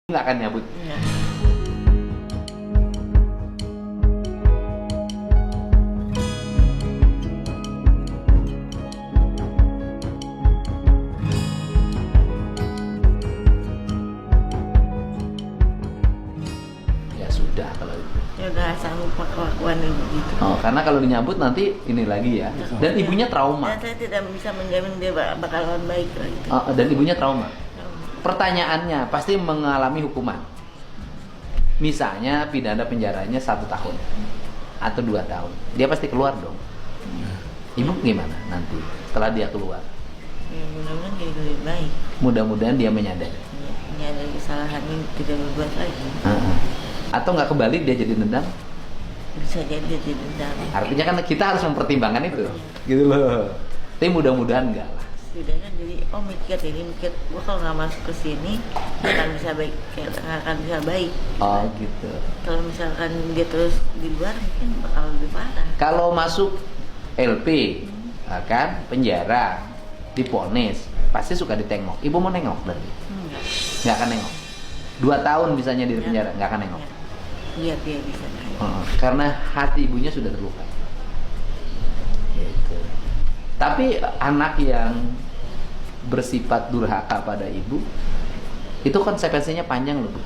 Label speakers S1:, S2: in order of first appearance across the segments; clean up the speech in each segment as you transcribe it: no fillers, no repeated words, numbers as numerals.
S1: nggak akan nyabut.
S2: Iya.
S1: Ya sudah kalau itu.
S2: Ya udah sanggup kelakuan ibu gitu.
S1: Oh, karena kalau dinyambut nanti ini lagi ya. Dan ibunya trauma.
S2: Dan saya tidak bisa menjamin dia bakalan baik lah gitu.
S1: Oh, dan ibunya trauma. Pertanyaannya pasti mengalami hukuman. Misalnya pidana penjaranya 1 tahun atau 2 tahun, dia pasti keluar dong. Ibu gimana nanti setelah dia keluar?
S2: Ya, mudah-mudahan jadi lebih baik.
S1: Mudah-mudahan dia menyadari.
S2: Ya, menyadari kesalahannya tidak berbuat lagi.
S1: Atau nggak kembali dia jadi dendam?
S2: Bisa jadi dia jadi dendam.
S1: Artinya kan kita harus mempertimbangkan itu, gitu loh. Tapi mudah-mudahan enggak lah.
S2: Sudah kan jadi mikir gua kalau nggak masuk ke sini akan bisa baik, nggak akan bisa baik.
S1: Oh gitu.
S2: Kalau misalkan dia terus di luar mungkin bakal lebih parah.
S1: Kalau masuk LP, kan penjara, diponis, pasti suka ditengok. Ibu mau nengok berarti?
S2: Enggak.
S1: Nggak akan nengok. 2 tahun misalnya di penjara, nggak akan nengok.
S2: Iya dia bisa baik.
S1: Karena hati ibunya sudah terluka. Gitu. Tapi anak yang bersifat durhaka pada ibu, itu konsekuensinya panjang loh, Bu.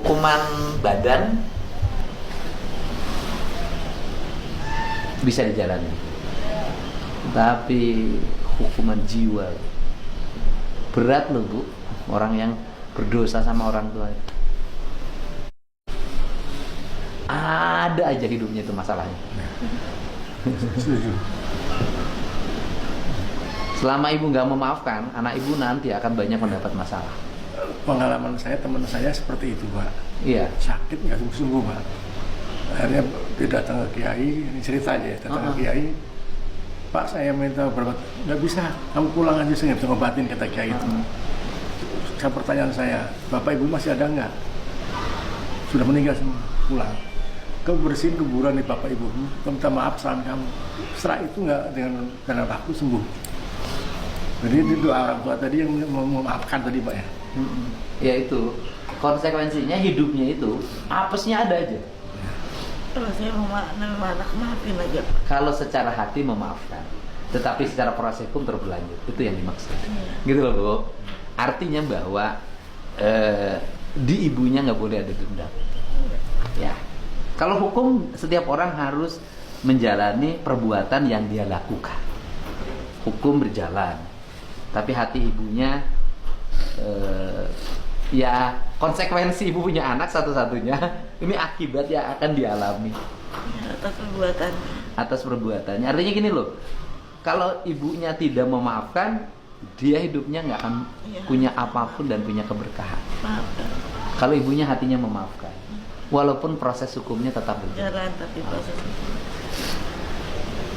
S1: Hukuman badan bisa dijalani, tapi hukuman jiwa berat loh, Bu. Orang yang berdosa sama orang tua itu. Ada aja hidupnya itu masalahnya. Selama ibu nggak memaafkan, anak ibu nanti akan banyak mendapat masalah.
S3: Pengalaman saya, teman saya seperti itu, Pak.
S1: Iya.
S3: Sakit nggak sungguh-sungguh, Pak. Akhirnya dia datang ke kiai, ini ceritanya ya, datang ke kiai. Pak, saya minta berobat. Nggak bisa, kamu pulang aja, saya nggak bisa ngobatin, kata kiai itu. Pertanyaan saya, Bapak Ibu masih ada nggak? Sudah meninggal semua, pulang. Kamu bersihin kuburan nih Bapak Ibu, kamu minta maaf sama kamu. Setelah itu nggak dengan waktu sembuh. Jadi itu doa orang tua tadi yang memaafkan tadi, Pak ya.
S1: Ya itu konsekuensinya hidupnya itu apesnya ada aja.
S2: Kalau saya mau anak maafin aja.
S1: Kalau secara hati memaafkan, tetapi secara proses hukum terus berlanjut, itu yang dimaksud. Gitu loh, Bu. Artinya bahwa di ibunya nggak boleh ada dendam. Ya. Kalau hukum, setiap orang harus menjalani perbuatan yang dia lakukan. Hukum berjalan, tapi hati ibunya ya konsekuensi ibu punya anak satu-satunya ini akibat yang akan dialami atas perbuatannya. Artinya gini loh, kalau ibunya tidak memaafkan, dia hidupnya nggak akan punya apapun dan punya keberkahan. Kalau ibunya hatinya memaafkan, walaupun proses hukumnya tetap berjalan,
S2: tapi proses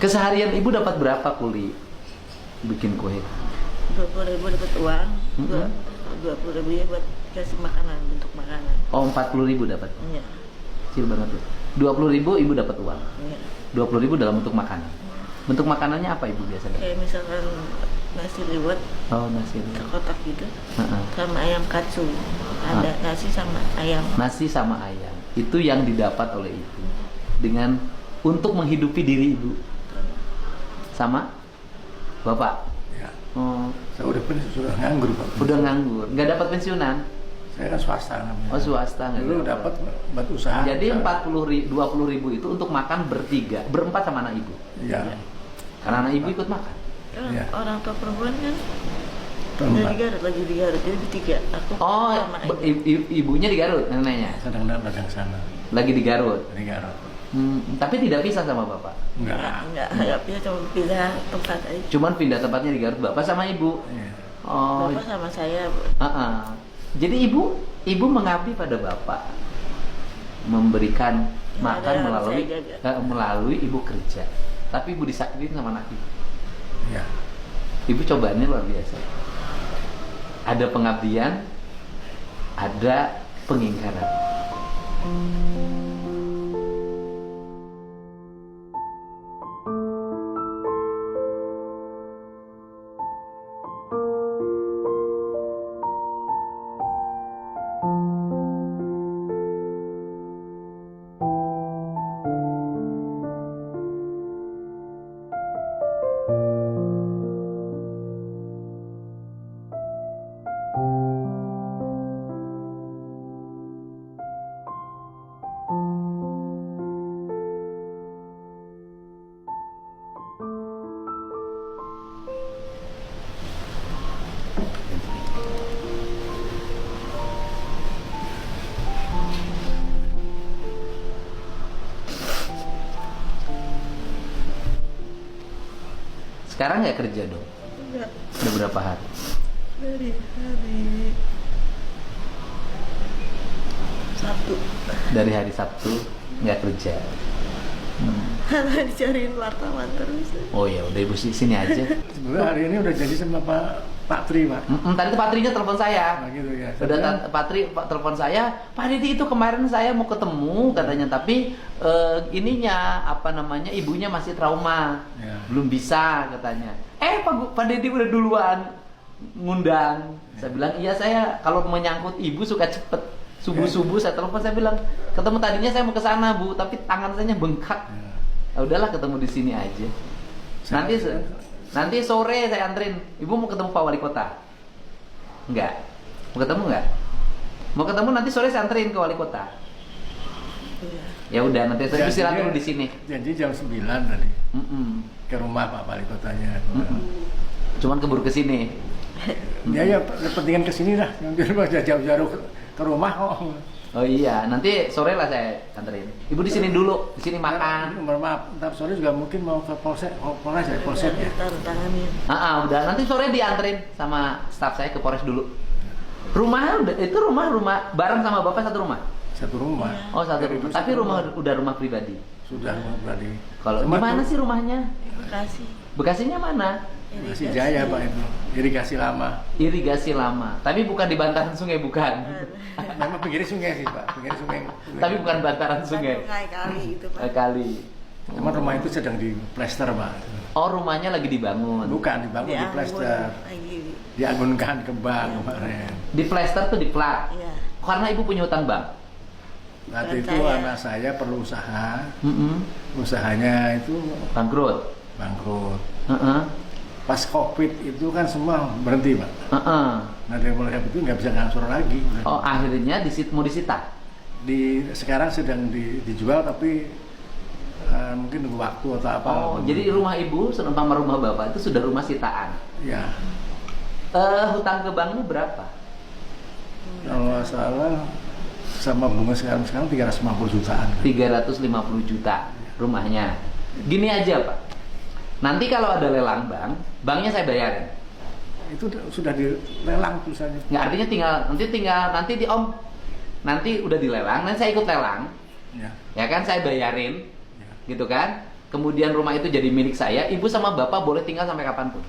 S1: keseharian ibu dapat berapa kuli bikin kue?
S2: 20.000 dapat uang, 20.000 ya buat kasih makanan, bentuk makanan.
S1: Oh, 40.000 dapat?
S2: Iya.
S1: Kecil banget tuh. 20.000 ibu dapat uang.
S2: Iya.
S1: 20.000 dalam bentuk makanan. Bentuk makanannya apa ibu biasanya?
S2: Kayak misalkan nasi liwet.
S1: Oh, nasi liwet.
S2: Kotak gitu. Sama ayam katsu. Ada nasi sama ayam.
S1: Nasi sama ayam. Itu yang didapat oleh ibu dengan untuk menghidupi diri ibu. Sama bapak.
S3: Ya.
S1: Oh.
S3: Saya sudah nganggur, Pak.
S1: Udah nganggur, nggak dapat pensiunan?
S3: Saya kan swasta namanya.
S1: Oh, swasta nggak
S3: dulu dapat buat usaha.
S1: Jadi 20.000 itu untuk makan berempat sama anak ibu.
S3: Iya.
S1: Karena anak ibu ikut makan.
S2: Orang tua perempuan kan Dari Garut, lagi di Garut, jadi bertiga. Aku
S1: Oh,
S2: sama
S1: ibunya di Garut neneknya.
S3: Kadang-kadang datang ke sana.
S1: Lagi di Garut.
S3: Dari Garut.
S1: Tapi tidak pisah sama bapak.
S2: Enggak bisa, cuma pindah tempat aja.
S1: Cuman pindah tempatnya di Garut, bapak sama ibu.
S3: Iya.
S1: Oh,
S2: Bapak sama saya.
S1: jadi ibu mengabdi pada bapak, memberikan
S2: Ya,
S1: makan
S2: ada
S1: melalui
S2: saya jaga.
S1: melalui ibu kerja. Tapi ibu disakitin sama anak ibu.
S3: Iya.
S1: Ibu cobaannya luar biasa. Ada pengabdian, ada pengingkaran. Sekarang nggak kerja dong?
S2: Enggak,
S1: Udah berapa hari?
S2: dari hari Sabtu.
S1: Dari hari Sabtu nggak kerja.
S2: Karena dicariin wartawan terus.
S1: Oh ya, udah ibu sini aja.
S3: Sebenarnya hari ini udah jadi sama Pak Tri, Pak.
S1: Tadi tuh Patrinya telepon saya.
S3: Nah, gitu ya.
S1: Udah telepon saya, Pak Didi itu kemarin saya mau ketemu katanya, tapi ininya apa namanya ibunya masih trauma,
S3: Ya.
S1: belum bisa katanya. Pak Didi udah duluan ngundang. Saya bilang iya, saya kalau menyangkut ibu suka cepet. Subuh saya telepon, saya bilang ketemu, tadinya saya mau ke sana Bu, tapi tangan saya bengkak. Ya udahlah, ketemu di sini aja. Nanti sore saya anterin. Ibu mau ketemu Pak Wali Kota? Enggak. Mau ketemu enggak? Mau ketemu, nanti sore saya anterin ke Wali Kota.
S2: Iya.
S1: Ya udah, nanti saya istirahat dulu di sini.
S3: Janji jam 9 tadi ke rumah Pak Wali Kotanya.
S1: Cuman keburu ke sini.
S3: Ya pentingan ke sini lah. Biar jauh-jauh ke rumah kok.
S1: Oh iya, nanti sore lah saya anterin. Ibu di sini dulu, di sini makan.
S3: Maaf, ntar sore juga mungkin mau ke Polsek ya.
S2: Taruh tangannya.
S1: Udah, nanti sore dianterin sama staf saya ke Polres dulu. Rumah bareng sama bapak satu rumah.
S3: Satu rumah.
S1: Oh, satu
S3: Dari
S1: rumah.
S3: dulu
S1: Tapi
S3: satu
S1: udah rumah pribadi.
S3: Sudah rumah pribadi.
S1: Kalau di mana sih rumahnya?
S2: Bekasi.
S1: Bekasinya mana?
S3: Masih Jaya Pak itu. Irigasi lama.
S1: Irigasi lama. Tapi bukan di bantaran sungai, bukan.
S3: Memang pinggir sungai sih Pak. Pinggir sungai.
S1: Tapi bukan bantaran sungai.
S2: Sungai kali itu Pak.
S1: Kali.
S3: Cuma rumah itu sedang di plester Pak.
S1: Oh, rumahnya lagi dibangun.
S3: Bukan dibangun di plester. Dianggunkan ke bank kemarin.
S1: Di plester tuh di plat.
S2: Iya.
S1: Karena ibu punya hutang bank.
S3: Waktu itu
S2: Saya.
S3: anak saya perlu usaha. Usahanya itu
S1: Bangkrut.
S3: bangkrut.
S1: Heeh.
S3: Pas COVID itu kan semua berhenti Pak.
S1: Heeh.
S3: Nah dari mulai itu nggak bisa ngangsur lagi.
S1: Oh, akhirnya mau disita.
S3: Sekarang sedang dijual tapi mungkin nunggu waktu atau apa.
S1: Oh, jadi rumah ibu sama rumah bapak itu sudah rumah sitaan.
S3: Ya.
S1: Hutang ke banknya berapa?
S3: Kalau nggak salah sama bunga sekarang 350 jutaan.
S1: 350 juta rumahnya. Gini aja Pak, nanti kalau ada lelang banknya saya bayarin.
S3: Itu sudah dilelang tulisannya.
S1: Nggak, artinya nanti di Om, nanti udah dilelang, nanti saya ikut lelang, ya kan, saya bayarin, gitu kan. Kemudian rumah itu jadi milik saya, ibu sama bapak boleh tinggal sampai kapanpun.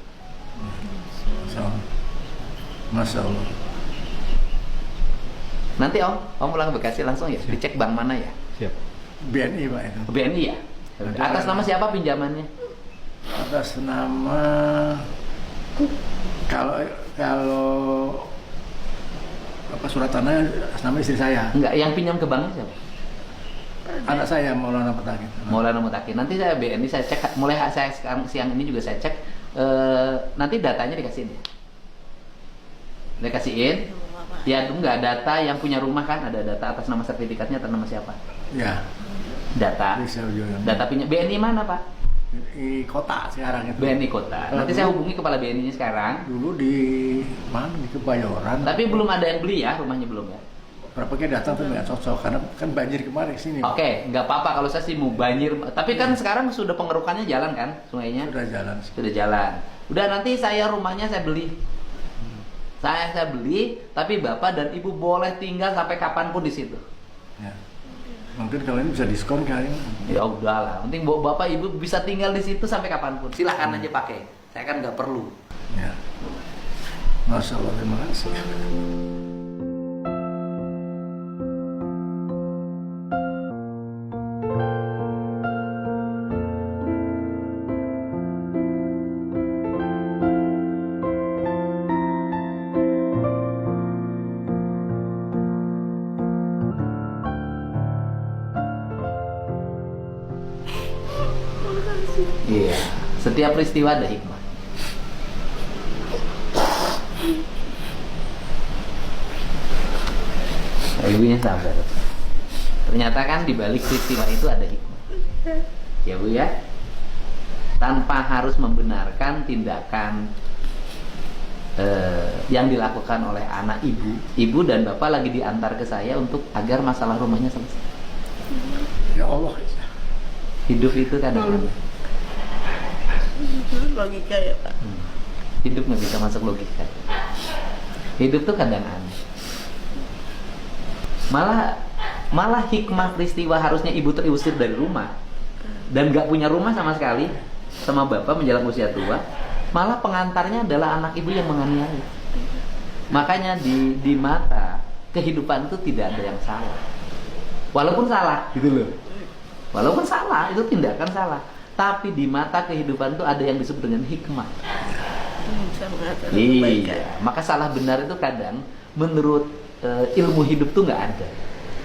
S3: Masya Allah.
S1: Nanti Om pulang ke Bekasi langsung ya, dicek bank mana ya?
S4: Siap.
S3: BNI Pak itu.
S1: BNI ya? Atas nama siapa pinjamannya?
S3: Atas nama kalau apa surat tanah atas nama istri saya.
S1: Enggak, yang pinjam ke banknya siapa?
S3: Anak saya Maulana Petakin.
S1: Maulana Mutakin. Nanti saya BNI saya cek, mulai saya sekarang siang ini juga saya cek. Nanti datanya dikasihin ya? Dikasihin? Ya enggak, data yang punya rumah kan ada data atas nama sertifikatnya atas nama siapa?
S3: Ya.
S1: Data.
S3: Bisa juga.
S1: Data pinjam BNI mana Pak?
S3: Di kota sekarang itu.
S1: BNI Kota. Nanti saya hubungi kepala BNI-nya sekarang.
S3: Dulu di mana, di Kebayoran.
S1: Tapi belum ada yang beli ya, rumahnya belum ya?
S3: Berapa kali datang tuh nggak cocok karena kan banjir kemarin sini.
S1: Oke, nggak apa-apa kalau saya sih mau banjir. Tapi kan sekarang sudah pengerukannya jalan kan, sungainya?
S3: Sudah jalan.
S1: Sudah jalan. Udah nanti saya rumahnya saya beli. Saya beli, tapi bapak dan ibu boleh tinggal sampai kapanpun di situ.
S3: Ya. Mungkin kalau ini bisa diskon kali.
S1: Ya udahlah, penting bapak ibu bisa tinggal di situ sampai kapanpun. Silahkan aja pakai. Saya kan nggak perlu.
S3: Ya. Masya Allah, terima kasih.
S1: Iya, setiap peristiwa ada hikmah. Ibunya sabar. Ternyata kan di balik peristiwa itu ada hikmah. Ya Bu ya. Tanpa harus membenarkan tindakan yang dilakukan oleh anak ibu dan bapak lagi diantar ke saya untuk agar masalah rumahnya selesai.
S3: Ya Allah.
S1: Hidup itu kadang-kadang
S2: Logika ya Pak.
S1: hidup nggak bisa masuk logika. Hidup tuh kadang aneh. Malah hikmah peristiwa harusnya ibu terusir dari rumah dan nggak punya rumah sama sekali sama bapak menjelang usia tua, malah pengantarnya adalah anak ibu yang menganiaya. Makanya di mata kehidupan itu tidak ada yang salah, walaupun salah gitu loh, walaupun salah itu tindakan salah, tapi di mata kehidupan itu ada yang disebut dengan hikmah. Iya, maka salah benar itu kadang menurut ilmu hidup tuh nggak ada.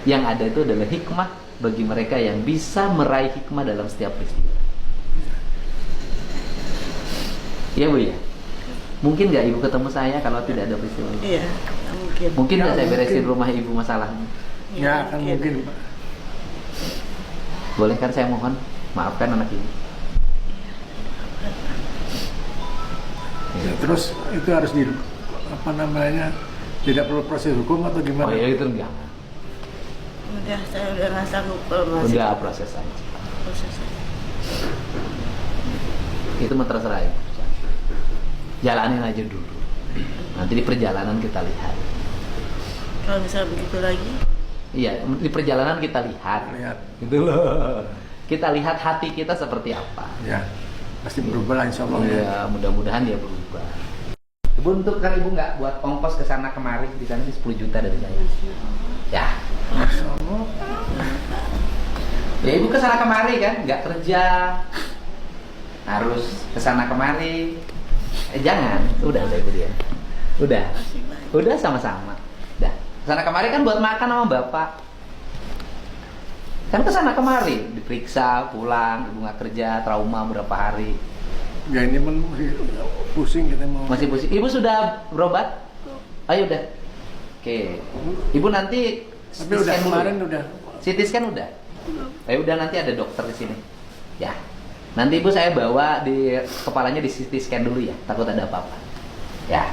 S1: Yang ada itu adalah hikmah bagi mereka yang bisa meraih hikmah dalam setiap peristiwa. Iya Bu ya. Mungkin nggak ibu ketemu saya kalau tidak ada peristiwa itu?
S2: Iya, mungkin.
S1: Mungkin nggak saya
S3: Mungkin.
S1: beresin rumah ibu masalahnya?
S3: Ya kan mungkin Pak.
S1: Boleh kan saya mohon maafkan anak ibu.
S3: Ya, terus itu harus di apa namanya, tidak perlu proses hukum atau gimana?
S1: Oh ya itu enggak.
S2: Udah, saya udah nggak sanggup kalau masih
S1: Udah proses aja.
S2: proses.
S1: Itu mah terserah ibu. Jalanin aja dulu. Nanti di perjalanan kita lihat.
S2: Kalau misalnya begitu lagi,
S1: Iya, di perjalanan kita lihat.
S3: Lihat.
S1: Gitu loh. Kita lihat hati kita seperti apa.
S3: Ya, pasti berubah lah insya Allah.
S1: Ya, mudah-mudahan dia berubah. Ibu untuk kan ibu nggak buat ongkos ke sana kemari, di sana 10 juta dari saya. Ya.
S3: Masya Allah.
S1: Ya ibu ke sana kemari kan, nggak kerja, harus ke sana kemari. Jangan, udah ibu dia. Udah sama-sama. Dah. Kesana kemari kan buat makan sama bapak. Kan kesana kemari, diperiksa, pulang, ibu nggak kerja, trauma berapa hari.
S3: Ya ini masih pusing kita mau.
S1: Masih pusing. Ibu sudah berobat? Ayo udah. Oke. Ibu nanti
S3: Tapi
S1: CT
S3: udah
S1: scan dulu.
S3: kemarin udah.
S1: CT scan udah. Ayo udah, nanti ada dokter di sini. Ya. Nanti ibu saya bawa di kepalanya di CT scan dulu ya. Takut ada apa-apa. Ya.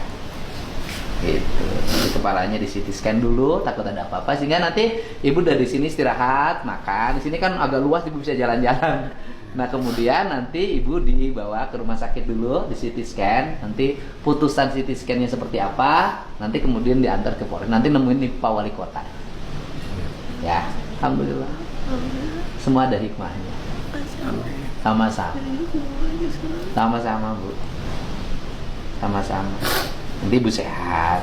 S1: Gitu. Di kepalanya di CT scan dulu, takut ada apa-apa, sehingga nanti ibu dari sini istirahat, makan. Di sini kan agak luas, ibu bisa jalan-jalan. Nah kemudian nanti ibu dibawa ke rumah sakit dulu, di CT scan. Nanti putusan CT scan-nya seperti apa, nanti kemudian diantar ke Polres. Nanti nemuin di Pak Wali Kota. Ya, alhamdulillah. Semua ada hikmahnya. Sama-sama. Sama-sama Bu. Sama-sama. Nanti ibu sehat.